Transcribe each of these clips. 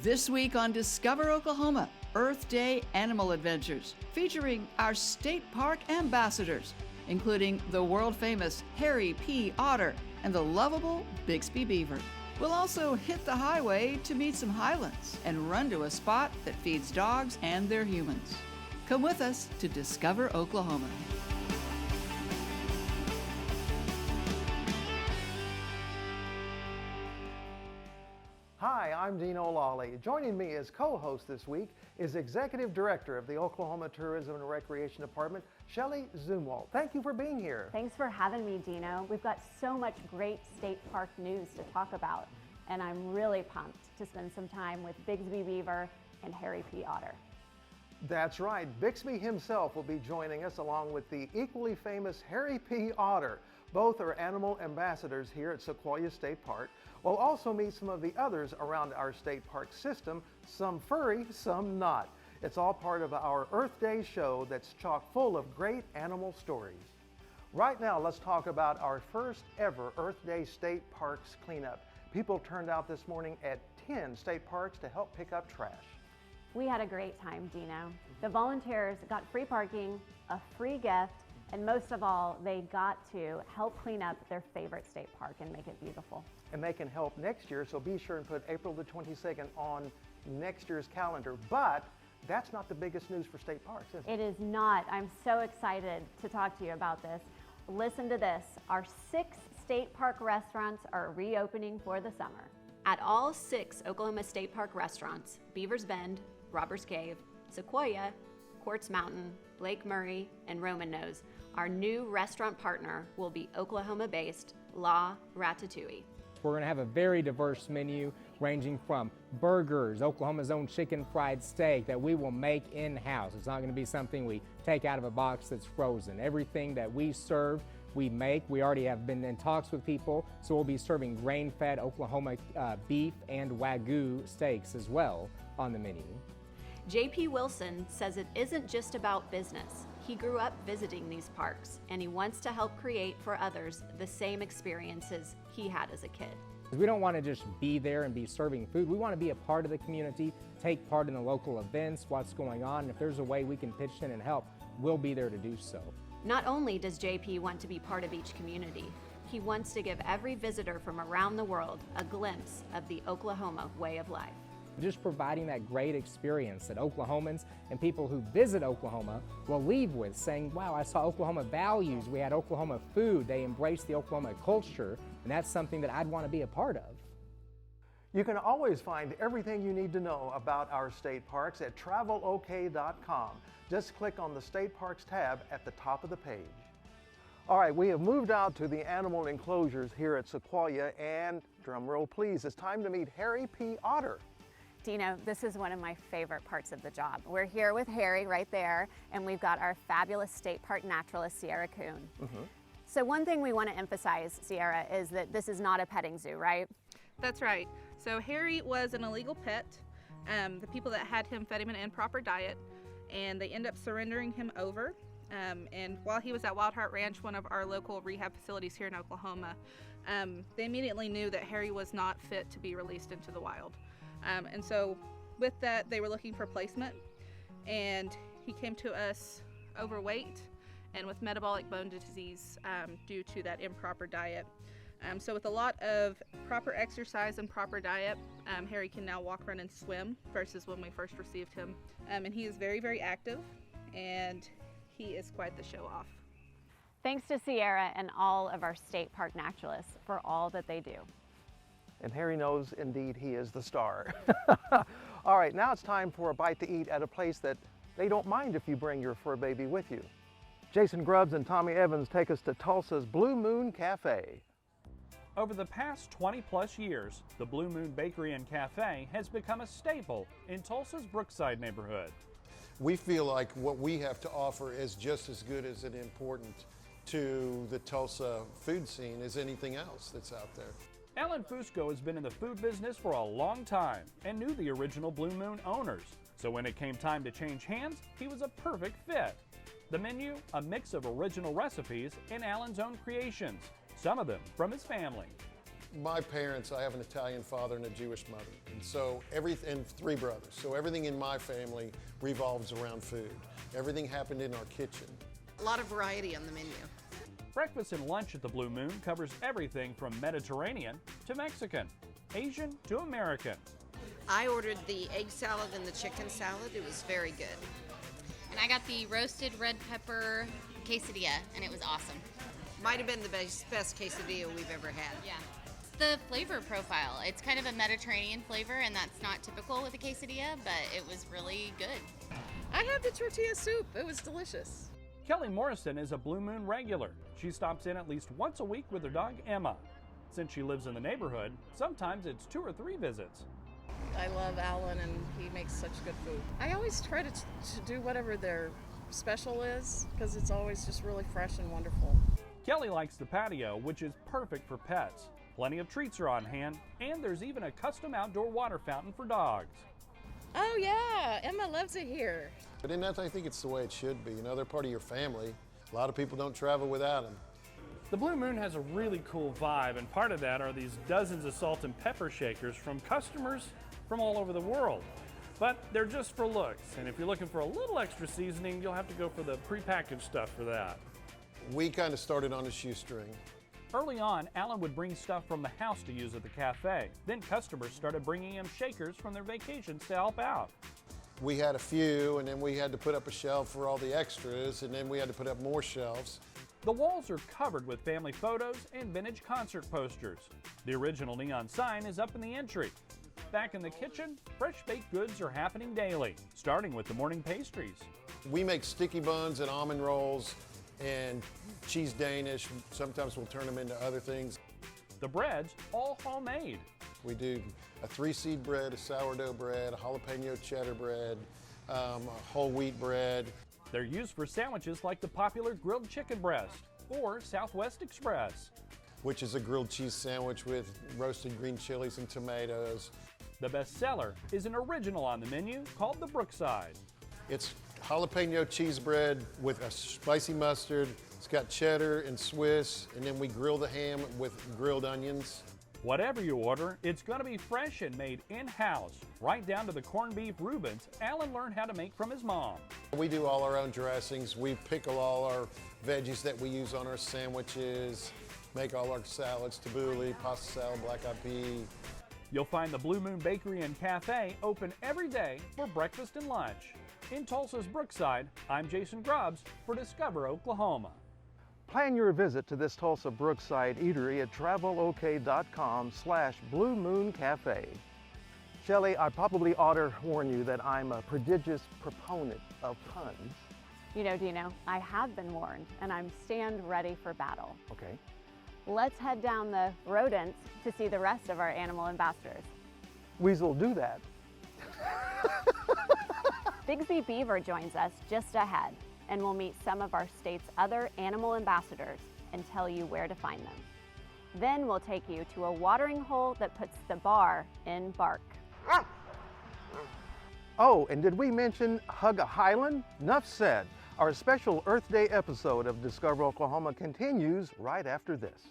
This week on Discover Oklahoma, Earth Day Animal Adventures, featuring our state park ambassadors, including the world-famous Harry P. Otter and the lovable Bixby Beaver. We'll also hit the highway to meet some Highlands and run to a spot that feeds dogs and their humans. Come with us to Discover Oklahoma. Hi, I'm Dino Lalli. Joining me as co-host this week is Executive Director of the Oklahoma Tourism and Recreation Department, Shelley Zumwalt. Thank you for being here. Thanks for having me, Dino. We've got so much great state park news to talk about, and I'm really pumped to spend some time with Bixby Beaver and Harry P. Otter. That's right. Bixby himself will be joining us along with the equally famous Harry P. Otter. Both are animal ambassadors here at Sequoyah State Park. We'll also meet some of the others around our state park system, some furry, some not. It's all part of our Earth Day show that's chock full of great animal stories. Right now, let's talk about our first ever Earth Day State Parks cleanup. People turned out this morning at 10 state parks to help pick up trash. We had a great time, Dino. The volunteers got free parking, a free gift, and most of all, they got to help clean up their favorite state park and make it beautiful. And they can help next year, so be sure and put April the 22nd on next year's calendar. But that's not the biggest news for state parks, is it? It is not. I'm so excited to talk to you about this. Listen to this. Our 6 state park restaurants are reopening for the summer. At all 6 Oklahoma State Park restaurants, Beaver's Bend, Robbers Cave, Sequoyah, Quartz Mountain, Lake Murray, and Roman Nose, our new restaurant partner will be Oklahoma-based La Ratatouille. We're going to have a very diverse menu ranging from burgers, Oklahoma's own chicken fried steak that we will make in-house. It's not going to be something we take out of a box that's frozen. Everything that we serve, we make. We already have been in talks with people, so we'll be serving grain-fed Oklahoma beef and Wagyu steaks as well on the menu. J.P. Wilson says it isn't just about business. He grew up visiting these parks, and he wants to help create for others the same experiences he had as a kid. We don't want to just be there and be serving food. We want to be a part of the community, take part in the local events, what's going on, and if there's a way we can pitch in and help, we'll be there to do so. Not only does JP want to be part of each community, he wants to give every visitor from around the world a glimpse of the Oklahoma way of life. Just providing that great experience that Oklahomans and people who visit Oklahoma will leave with, saying, wow, I saw Oklahoma values, we had Oklahoma food, they embraced the Oklahoma culture, and that's something that I'd want to be a part of. You can always find everything you need to know about our state parks at travelok.com. Just click on the State Parks tab at the top of the page. All right, we have moved out to the animal enclosures here at Sequoyah, and drumroll please, it's time to meet Harry P. Otter. Dino, this is one of my favorite parts of the job. We're here with Harry right there, and we've got our fabulous state park naturalist, Sierra Coon. So one thing we want to emphasize, Sierra, is that this is not a petting zoo, right? That's right. So Harry was an illegal pet. The people that had him fed him an improper diet, and they end up surrendering him over. And while he was at Wild Heart Ranch, one of our local rehab facilities here in Oklahoma, they immediately knew that Harry was not fit to be released into the wild. And so with that, they were looking for placement, and he came to us overweight and with metabolic bone disease due to that improper diet. So with a lot of proper exercise and proper diet, Harry can now walk, run, and swim versus when we first received him. And he is very, very active, and he is quite the show off. Thanks to Sierra and all of our state park naturalists for all that they do. And Harry knows indeed he is the star. All right, now it's time for a bite to eat at a place that they don't mind if you bring your fur baby with you. Jason Grubbs and Tommy Evans take us to Tulsa's Blue Moon Café. Over the past 20-plus years, the Blue Moon Bakery and Café has become a staple in Tulsa's Brookside neighborhood. We feel like what we have to offer is just as good as and important to the Tulsa food scene as anything else that's out there. Alan Fusco has been in the food business for a long time and knew the original Blue Moon owners. So when it came time to change hands, he was a perfect fit. The menu, a mix of original recipes and Alan's own creations, some of them from his family. my parents, I have an Italian father and a Jewish mother, and so and 3 brothers. So everything in my family revolves around food. Everything happened in our kitchen. A lot of variety on the menu. Breakfast and lunch at the Blue Moon covers everything from Mediterranean to Mexican, Asian to American. I ordered the egg salad and the chicken salad. It was very good. And I got the roasted red pepper quesadilla, and it was awesome. Might have been the best quesadilla we've ever had. Yeah. The flavor profile, it's kind of a Mediterranean flavor, and that's not typical with a quesadilla, but it was really good. I had the tortilla soup. It was delicious. Kelly Morrison is a Blue Moon regular. She stops in at least once a week with her dog Emma. Since she lives in the neighborhood, sometimes it's 2 or 3 visits. I love Alan, and he makes such good food. I always try to do whatever their special is, because it's always just really fresh and wonderful. Kelly likes the patio, which is perfect for pets. Plenty of treats are on hand, and there's even a custom outdoor water fountain for dogs. Oh yeah, Emma loves it here. But in that, I think it's the way it should be. You know, they're part of your family. A lot of people don't travel without them. The Blue Moon has a really cool vibe, and part of that are these dozens of salt and pepper shakers from customers from all over the world. But they're just for looks, and if you're looking for a little extra seasoning, you'll have to go for the prepackaged stuff for that. We kind of started on a shoestring. Early on, Alan would bring stuff from the house to use at the cafe. Then customers started bringing him shakers from their vacations to help out. We had a few, and then we had to put up a shelf for all the extras, and then we had to put up more shelves. The walls are covered with family photos and vintage concert posters. The original neon sign is up in the entry. Back in the kitchen, fresh baked goods are happening daily, starting with the morning pastries. We make sticky buns and almond rolls and cheese Danish. Sometimes we'll turn them into other things. The breads, all homemade. We do a 3-seed bread, a sourdough bread, a jalapeno cheddar bread, a whole wheat bread. They're used for sandwiches like the popular grilled chicken breast or Southwest Express, which is a grilled cheese sandwich with roasted green chilies and tomatoes. The best seller is an original on the menu called the Brookside. It's jalapeno cheese bread with a spicy mustard. It's got cheddar and Swiss, and then we grill the ham with grilled onions. Whatever you order, it's going to be fresh and made in-house, right down to the corned beef Reubens Alan learned how to make from his mom. We do all our own dressings. We pickle all our veggies that we use on our sandwiches, make all our salads, tabbouleh, pasta salad, black-eyed pea. You'll find the Blue Moon Bakery and Café open every day for breakfast and lunch. In Tulsa's Brookside, I'm Jason Grubbs for Discover Oklahoma. Plan your visit to this Tulsa Brookside eatery at travelok.com/Blue Moon Cafe. Shelley, I probably ought to warn you that I'm a prodigious proponent of puns. You know, Dino, I have been warned, and I'm stand ready for battle. Okay. Let's head down the rodents to see the rest of our animal ambassadors. Weasel, do that. Bixby Beaver joins us just ahead, and we'll meet some of our state's other animal ambassadors and tell you where to find them. Then we'll take you to a watering hole that puts the bar in bark. Oh, and did we mention Hug-a-Highland? Enough said. Our special Earth Day episode of Discover Oklahoma continues right after this.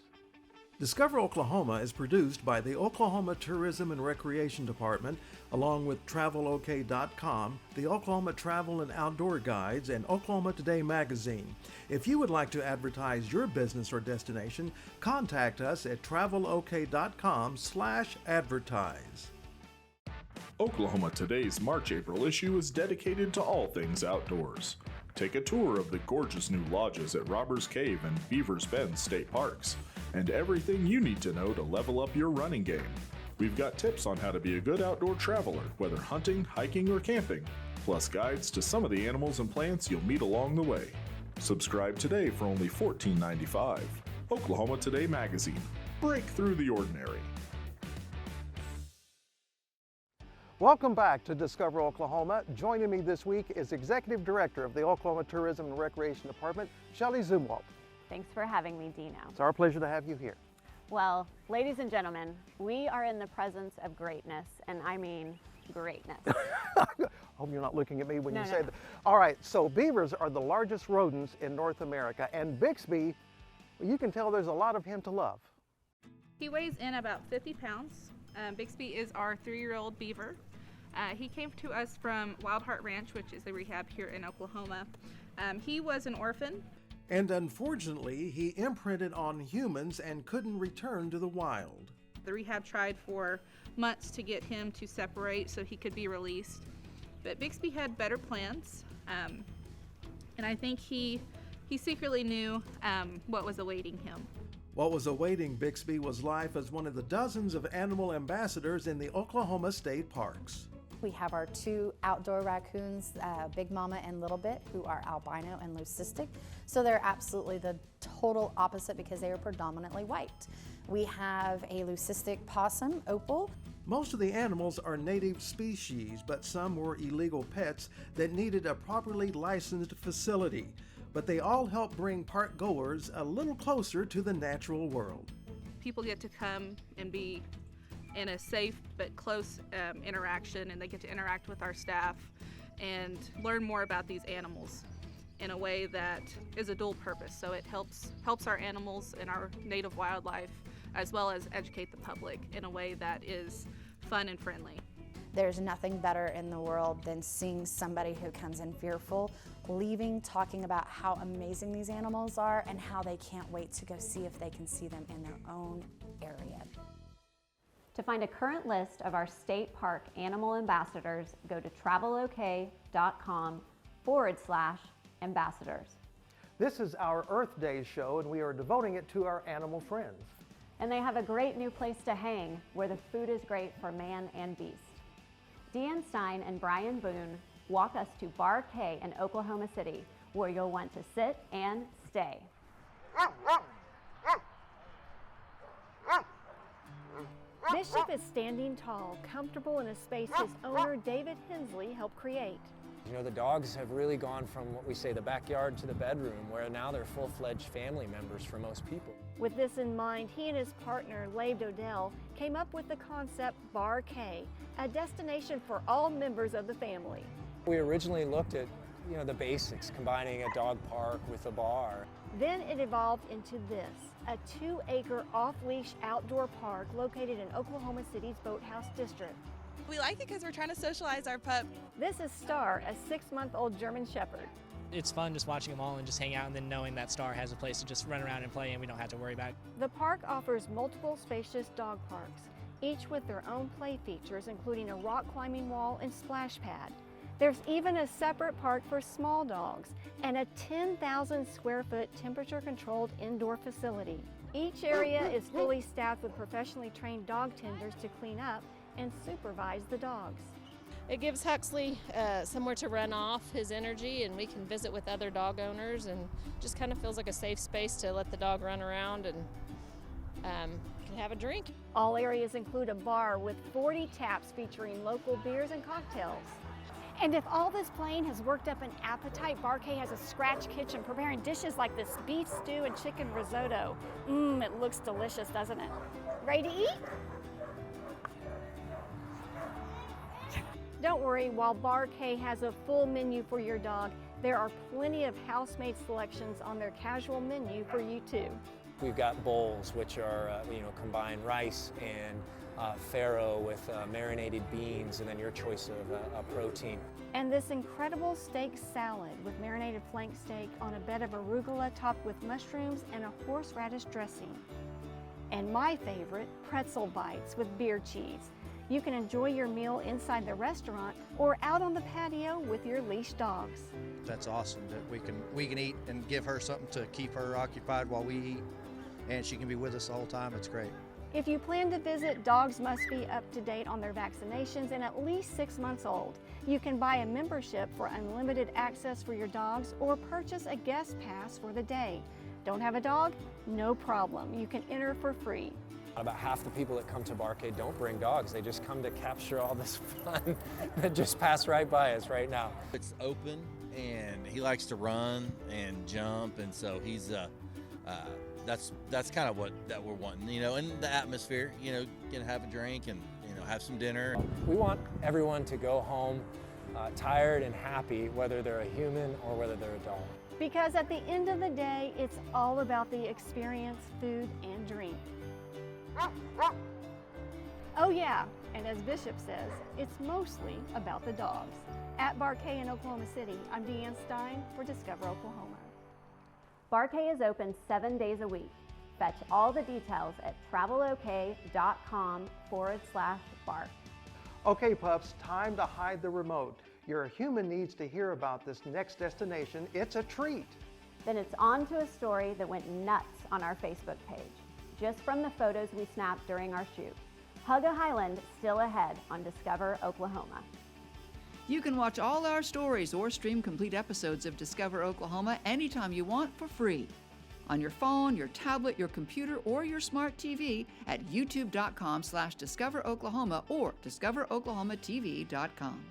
Discover Oklahoma is produced by the Oklahoma Tourism and Recreation Department, along with travelok.com, the Oklahoma Travel and Outdoor Guides, and Oklahoma Today magazine. If you would like to advertise your business or destination, contact us at travelok.com/advertise. Oklahoma Today's March-April issue is dedicated to all things outdoors. Take a tour of the gorgeous new lodges at Robbers Cave and Beavers Bend State Parks, and everything you need to know to level up your running game. We've got tips on how to be a good outdoor traveler, whether hunting, hiking, or camping, plus guides to some of the animals and plants you'll meet along the way. Subscribe today for only $14.95. Oklahoma Today magazine. Break through the ordinary. Welcome back to Discover Oklahoma. Joining me this week is Executive Director of the Oklahoma Tourism and Recreation Department, Shelley Zumwalt. Thanks for having me, Dino. It's our pleasure to have you here. Well, ladies and gentlemen, we are in the presence of greatness, and I mean greatness. Hope you're not looking at me when you say No. that. All right, so beavers are the largest rodents in North America, and Bixby, well, you can tell there's a lot of him to love. He weighs in about 50 pounds. Bixby is our 3-year-old beaver. He came to us from Wild Heart Ranch, which is a rehab here in Oklahoma. He was an orphan. And unfortunately, he imprinted on humans and couldn't return to the wild. The rehab tried for months to get him to separate so he could be released. But Bixby had better plans. And I think he secretly knew what was awaiting him. What was awaiting Bixby was life as one of the dozens of animal ambassadors in the Oklahoma State Parks. We have our 2 outdoor raccoons, Big Mama and Little Bit, who are albino and leucistic. So they're absolutely the total opposite because they are predominantly white. We have a leucistic possum, Opal. Most of the animals are native species, but some were illegal pets that needed a properly licensed facility. But they all help bring park goers a little closer to the natural world. People get to come and be in a safe but close interaction, and they get to interact with our staff and learn more about these animals in a way that is a dual purpose. So it helps our animals and our native wildlife, as well as educate the public in a way that is fun and friendly. There's nothing better in the world than seeing somebody who comes in fearful, leaving talking about how amazing these animals are and how they can't wait to go see if they can see them in their own area. To find a current list of our state park animal ambassadors, go to travelok.com/ambassadors. This is our Earth Day show, and we are devoting it to our animal friends. And they have a great new place to hang where the food is great for man and beast. Deanne Stein and Brian Boone walk us to Bar K in Oklahoma City, where you'll want to sit and stay. This ship is standing tall, comfortable in a space his owner, David Hensley, helped create. You know, the dogs have really gone from what we say the backyard to the bedroom, where now they're full-fledged family members for most people. With this in mind, he and his partner, Lave Dodell, came up with the concept Bar K, a destination for all members of the family. We originally looked at, you know, the basics, combining a dog park with a bar. Then it evolved into this, a 2-acre off-leash outdoor park located in Oklahoma City's Boathouse District. We like it because we're trying to socialize our pup. This is Star, a 6-month-old German Shepherd. It's fun just watching them all and just hang out, and then knowing that Star has a place to just run around and play and we don't have to worry about it. The park offers multiple spacious dog parks, each with their own play features, including a rock climbing wall and splash pad. There's even a separate park for small dogs and a 10,000 square foot temperature controlled indoor facility. Each area is fully staffed with professionally trained dog tenders to clean up and supervise the dogs. It gives Huxley somewhere to run off his energy, and we can visit with other dog owners, and just kind of feels like a safe space to let the dog run around and can have a drink. All areas include a bar with 40 taps featuring local beers and cocktails. And if all this playing has worked up an appetite, Bar K has a scratch kitchen preparing dishes like this beef stew and chicken risotto. It looks delicious, doesn't it? Ready to eat? Don't worry, while Bar K has a full menu for your dog, there are plenty of house-made selections on their casual menu for you too. We've got bowls, which are combine rice and farro with marinated beans, and then your choice of a protein. And this incredible steak salad with marinated flank steak on a bed of arugula topped with mushrooms and a horseradish dressing. And my favorite, pretzel bites with beer cheese. You can enjoy your meal inside the restaurant or out on the patio with your leash dogs. That's awesome that we can eat and give her something to keep her occupied while we eat, and she can be with us the whole time. It's great. If you plan to visit, dogs must be up to date on their vaccinations and at least 6 months old. You can buy a membership for unlimited access for your dogs or purchase a guest pass for the day. Don't have a dog? No problem. You can enter for free. About half the people that come to Bar K don't bring dogs. They just come to capture all this fun that just passed right by us right now. It's open, and he likes to run and jump, and so he's that's kind of what we're wanting, and the atmosphere, can have a drink and have some dinner. We want everyone to go home tired and happy, whether they're a human or whether they're a dog. Because at the end of the day, it's all about the experience, food, and drink. Oh yeah, and as Bishop says, it's mostly about the dogs. At Barquet in Oklahoma City, I'm Deanne Stein for Discover Oklahoma. Barquet is open 7 days a week. Fetch all the details at travelok.com/bark. Okay, pups, time to hide the remote. Your human needs to hear about this next destination. It's a treat. Then it's on to a story that went nuts on our Facebook page, just from the photos we snapped during our shoot. Hug-a-Highland still ahead on Discover Oklahoma. You can watch all our stories or stream complete episodes of Discover Oklahoma anytime you want for free. On your phone, your tablet, your computer, or your smart TV at youtube.com/discoveroklahoma or discoveroklahomatv.com.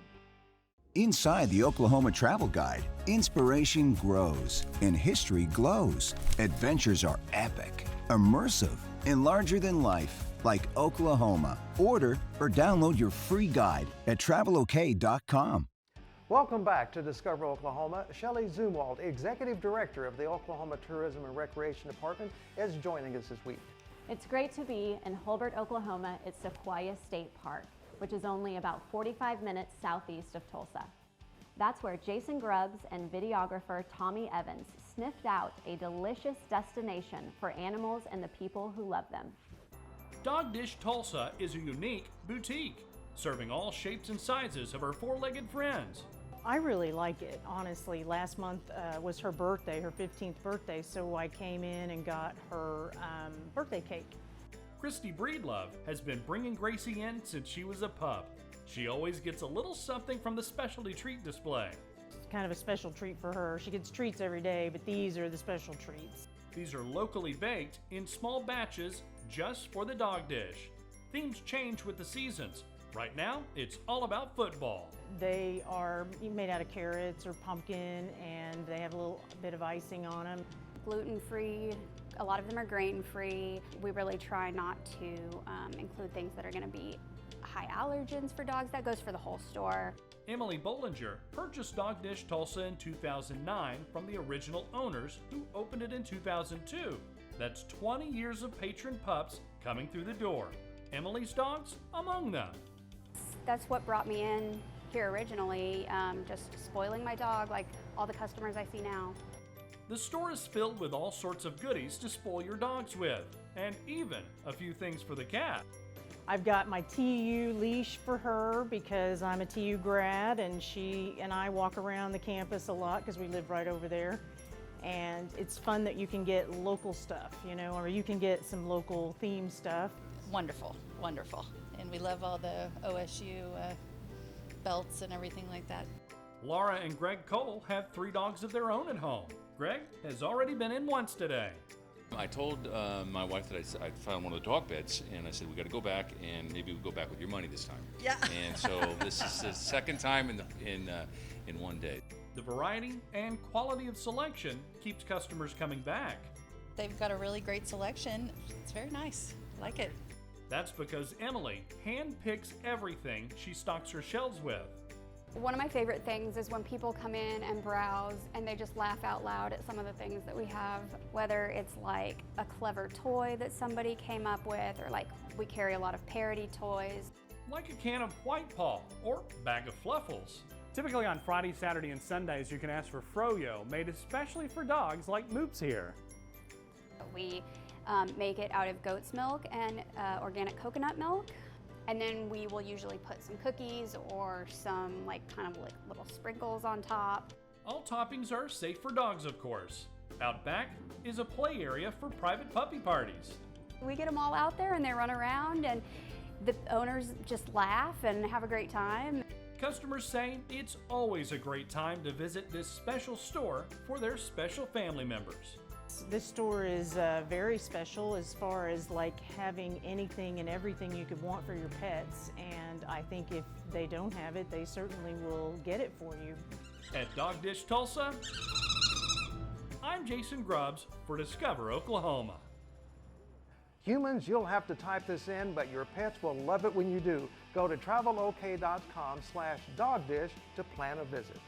Inside the Oklahoma Travel Guide, inspiration grows and history glows. Adventures are epic, immersive, and larger than life, like Oklahoma. Order or download your free guide at travelok.com. Welcome back to Discover Oklahoma. Shelley Zumwalt, Executive Director of the Oklahoma Tourism and Recreation Department, is joining us this week. It's great to be in Holbert, Oklahoma at Sequoyah State Park, which is only about 45 minutes southeast of Tulsa. That's where Jason Grubbs and videographer Tommy Evans sniffed out a delicious destination for animals and the people who love them. Dish Tulsa is a unique boutique, serving all shapes and sizes of her four-legged friends. I really like it, honestly. Last month was her birthday, her 15th birthday, so I came in and got her birthday cake. Christy Breedlove has been bringing Gracie in since she was a pup. She always gets a little something from the specialty treat display. It's kind of a special treat for her. She gets treats every day, but these are the special treats. These are locally baked in small batches just for the dog dish. Themes change with the seasons. Right now, it's all about football. They are made out of carrots or pumpkin, and they have a little bit of icing on them. Gluten-free, a lot of them are grain-free. We really try not to include things that are going to be high allergens for dogs. That goes for the whole store. Emily Bollinger purchased Dish Tulsa in 2009 from the original owners who opened it in 2002. That's 20 years of patron pups coming through the door. Emily's dogs among them. That's what brought me in here originally, just spoiling my dog like all the customers I see now. The store is filled with all sorts of goodies to spoil your dogs with, and even a few things for the cat. I've got my TU leash for her because I'm a TU grad, and she and I walk around the campus a lot because we live right over there. And it's fun that you can get local stuff, you know, or you can get some local theme stuff. Wonderful, wonderful. And we love all the OSU belts and everything like that. Laura and Greg Cole have 3 dogs of their own at home. Greg has already been in once today. I told my wife that I found one of the dog beds, and I said, we got to go back, and maybe we'll go back with your money this time. Yeah. And so this is the second time in one day. The variety and quality of selection keeps customers coming back. They've got a really great selection. It's very nice. I like it. That's because Emily hand-picks everything she stocks her shelves with. One of my favorite things is when people come in and browse and they just laugh out loud at some of the things that we have, whether it's like a clever toy that somebody came up with, or like we carry a lot of parody toys. Like a can of White Paw or bag of Fluffles. Typically on Friday, Saturday, and Sundays, you can ask for Froyo, made especially for dogs like Moops here. We make it out of goat's milk and organic coconut milk. And then we will usually put some cookies or some like little sprinkles on top. All toppings are safe for dogs, of course. Out back is a play area for private puppy parties. We get them all out there and they run around, and the owners just laugh and have a great time. Customers say it's always a great time to visit this special store for their special family members. This store is very special as far as like having anything and everything you could want for your pets, and I think if they don't have it, they certainly will get it for you. At Dish Tulsa, I'm Jason Grubbs for Discover Oklahoma. Humans, you'll have to type this in, but your pets will love it when you do. Go to travelok.com/dogdish to plan a visit.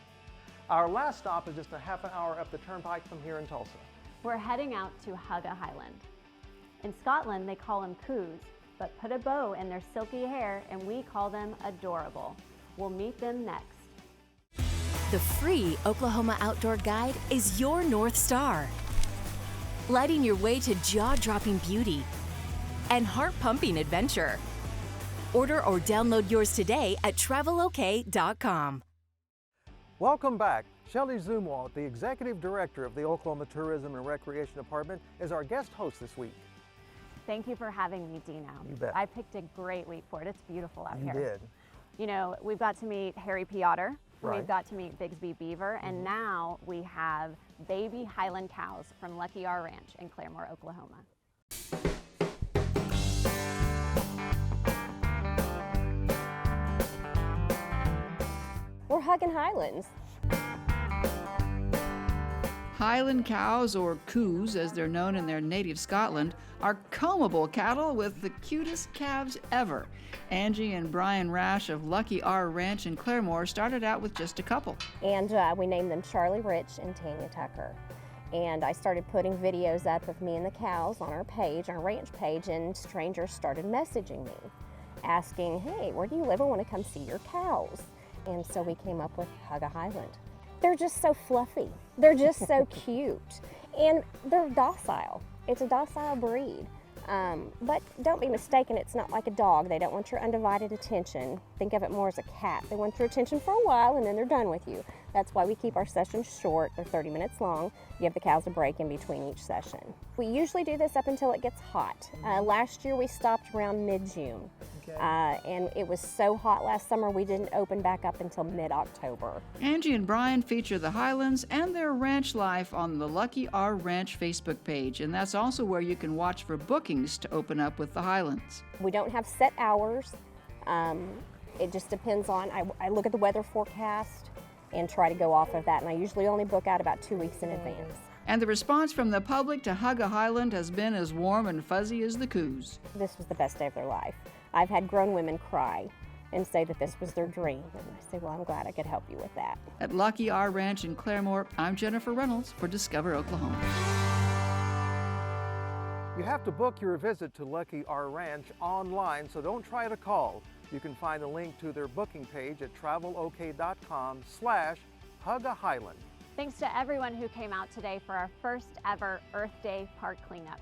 Our last stop is just a half an hour up the turnpike from here in Tulsa. We're heading out to Hug-a-Highland. In Scotland, they call them coos, but put a bow in their silky hair and we call them adorable. We'll meet them next. The free Oklahoma Outdoor Guide is your North Star, lighting your way to jaw-dropping beauty and heart-pumping adventure. Order or download yours today at travelok.com. Welcome back. Shelley Zumwalt, the Executive Director of the Oklahoma Tourism and Recreation Department, is our guest host this week. Thank you for having me, Dino. You bet. I picked a great week for it. It's beautiful out You here. did. You know, we've got to meet Harry P. Otter. Right. We've got to meet Bixby Beaver, and now we have baby Highland cows from Lucky R Ranch in Claremore, Oklahoma. We're hugging Highlands. Highland cows, or coos as they're known in their native Scotland, are combable cattle with the cutest calves ever. Angie and Brian Rash of Lucky R Ranch in Claremore started out with just a couple. And we named them Charlie Rich and Tanya Tucker. And I started putting videos up of me and the cows on our page, our ranch page, and strangers started messaging me, asking, hey, where do you live? I want to come see your cows. And so we came up with Hug-a-Highland. They're just so fluffy. They're just so cute. And they're docile. It's a docile breed. But don't be mistaken, it's not like a dog. They don't want your undivided attention. Think of it more as a cat. They want your attention for a while and then they're done with you. That's why we keep our sessions short. They're 30 minutes long. Give the cows a break in between each session. We usually do this up until it gets hot. Last year we stopped around mid-June. Okay. And it was so hot last summer we didn't open back up until mid-October. Angie and Brian feature the Highlands and their ranch life on the Lucky R Ranch Facebook page, and that's also where you can watch for bookings to open up with the Highlands. We don't have set hours. It just depends on, I look at the weather forecast and try to go off of that, and I usually only book out about 2 weeks in advance. And the response from the public to Hug-a-Highland has been as warm and fuzzy as the coos. This was the best day of their life. I've had grown women cry and say that this was their dream, and I say, well, I'm glad I could help you with that. At Lucky R Ranch in Claremore, I'm Jennifer Reynolds for Discover Oklahoma. You have to book your visit to Lucky R Ranch online, so don't try to call. You can find a link to their booking page at travelok.com/Hug-a-Highland. Thanks to everyone who came out today for our first ever Earth Day park cleanup.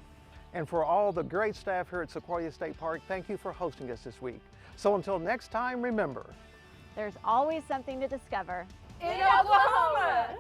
And for all the great staff here at Sequoyah State Park, thank you for hosting us this week. So until next time, remember, there's always something to discover in Oklahoma!